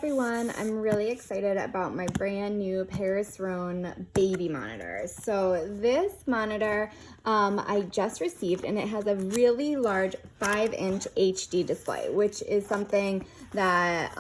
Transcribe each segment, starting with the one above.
everyone, I'm really excited about my brand new RHôNE baby monitor. So this monitor I just received, and it has a really large 5-inch HD display, which is something that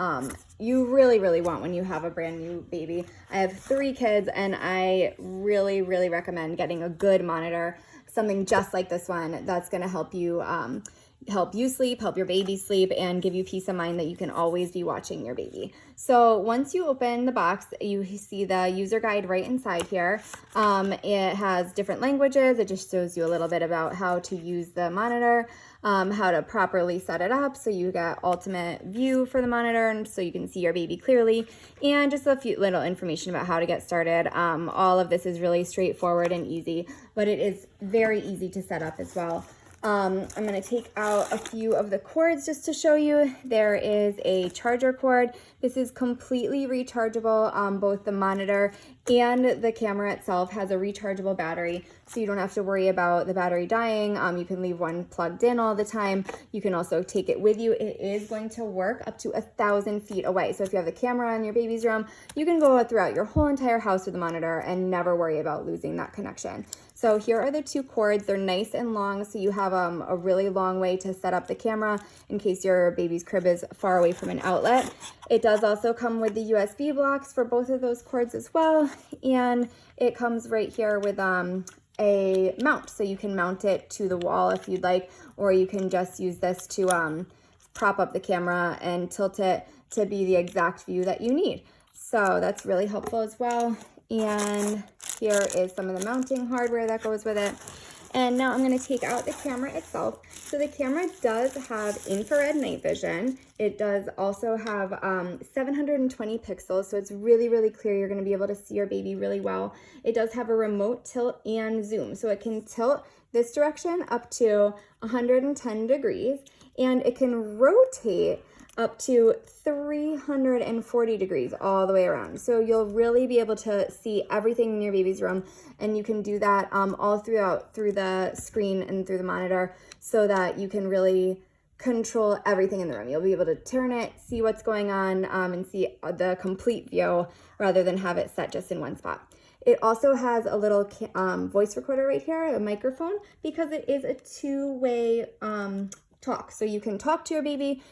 you really want when you have a brand new baby. I have 3 kids, and I really recommend getting a good monitor, something just like this one that's going to help you sleep, help your baby sleep, and give you peace of mind that you can always be watching your baby. So once you open the box, you see the user guide right inside here. It has different languages. It just shows you a little bit about how to use the monitor, how to properly set it up so you get ultimate view for the monitor and so you can see your baby clearly, and just a few little information about how to get started. All of this is really straightforward and easy, but it is very easy to set up as well. I'm going to take out a few of the cords just to show you. There is a charger cord. This is completely rechargeable. Both the monitor and the camera itself has a rechargeable battery, so you don't have to worry about the battery dying. You can leave one plugged in all the time. You can also take it with you. It is going to work up to 1,000 feet away. So if you have the camera in your baby's room, you can go throughout your whole entire house with the monitor and never worry about losing that connection. So here are the 2 cords. They're nice and long, so you have a really long way to set up the camera in case your baby's crib is far away from an outlet. It does also come with the USB blocks for both of those cords as well, and it comes right here with a mount, so you can mount it to the wall if you'd like, or you can just use this to prop up the camera and tilt it to be the exact view that you need. So that's really helpful as well. And here is some of the mounting hardware that goes with it. And now I'm going to take out the camera itself. So the camera does have infrared night vision. It does also have 720 pixels, so it's really clear. You're going to be able to see your baby really well. It does have a remote tilt and zoom, so it can tilt this direction up to 110 degrees, and it can rotate up to 340 degrees all the way around. So you'll really be able to see everything in your baby's room, and you can do that all through the screen and through the monitor, so that you can really control everything in the room. You'll be able to turn it, see what's going on, and see the complete view rather than have it set just in one spot. It also has a little voice recorder right here, a microphone, because it is a 2-way talk. So you can talk to your baby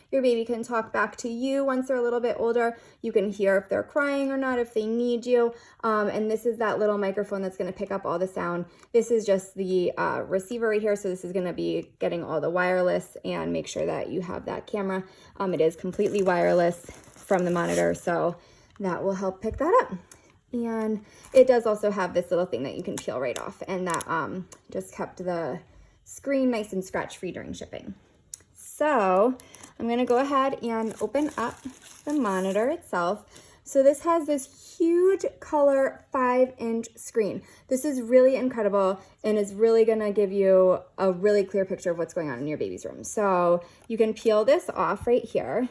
can talk back to you once they're a little bit older. You can hear if they're crying or not, if they need you. And this is that little microphone that's going to pick up all the sound. This is just the receiver right here. So this is going to be getting all the wireless and make sure that you have that camera. It is completely wireless from the monitor, so that will help pick that up. And it does also have this little thing that you can peel right off, and that just kept the screen nice and scratch-free during shipping. So I'm going to go ahead and open up the monitor itself. So this has this huge color 5-inch screen. This is really incredible and is really going to give you a really clear picture of what's going on in your baby's room. So you can peel this off right here.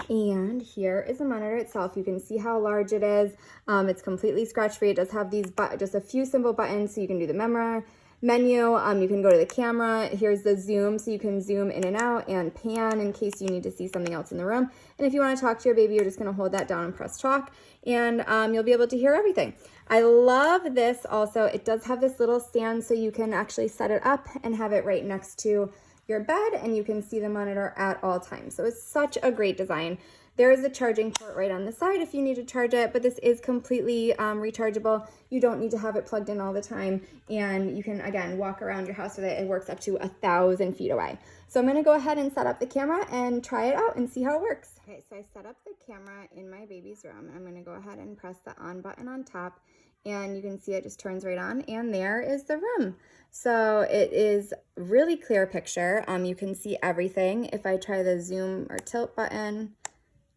And here is the monitor itself. You can see how large it is. It's completely scratch-free. It does have these just a few simple buttons, so you can do the menu. You can go to the camera. Here's the zoom, so you can zoom in and out and pan in case you need to see something else in the room. And if you want to talk to your baby, you're just going to hold that down and press talk, and you'll be able to hear everything. I love this also. It does have this little stand, so you can actually set it up and have it right next to your bed, and you can see the monitor at all times. So it's such a great design. There is a charging port right on the side if you need to charge it, but this is completely rechargeable. You don't need to have it plugged in all the time, and you can, again, walk around your house with it. It works up to 1,000 feet away. So I'm going to go ahead and set up the camera and try it out and see how it works. Okay, so I set up the camera in my baby's room. I'm going to go ahead and press the on button on top, and you can see it just turns right on, and there is the room. So it is really clear picture. You can see everything. If I try the zoom or tilt button,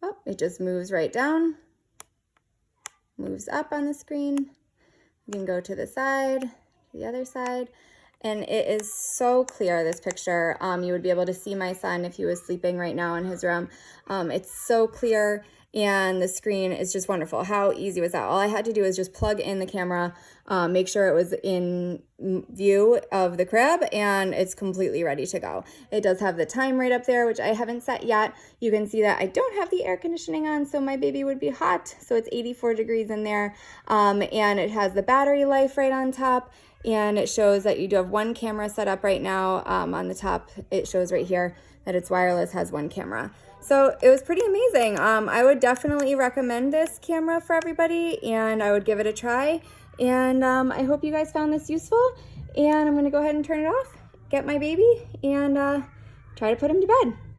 oh, it just moves right down, moves up on the screen. You can go to the side, to the other side, and it is so clear, this picture. You would be able to see my son if he was sleeping right now in his room. It's so clear, and the screen is just wonderful. How easy was that? All I had to do was just plug in the camera, make sure it was in view of the crib, and it's completely ready to go. It does have the time right up there, which I haven't set yet. You can see that I don't have the air conditioning on, so my baby would be hot. So it's 84 degrees in there, and it has the battery life right on top, and it shows that you do have one camera set up right now. On the top, it shows right here that it's wireless, has one camera. So it was pretty amazing. I would definitely recommend this camera for everybody, and I would give it a try. And I hope you guys found this useful. And I'm going to go ahead and turn it off, get my baby, and try to put him to bed.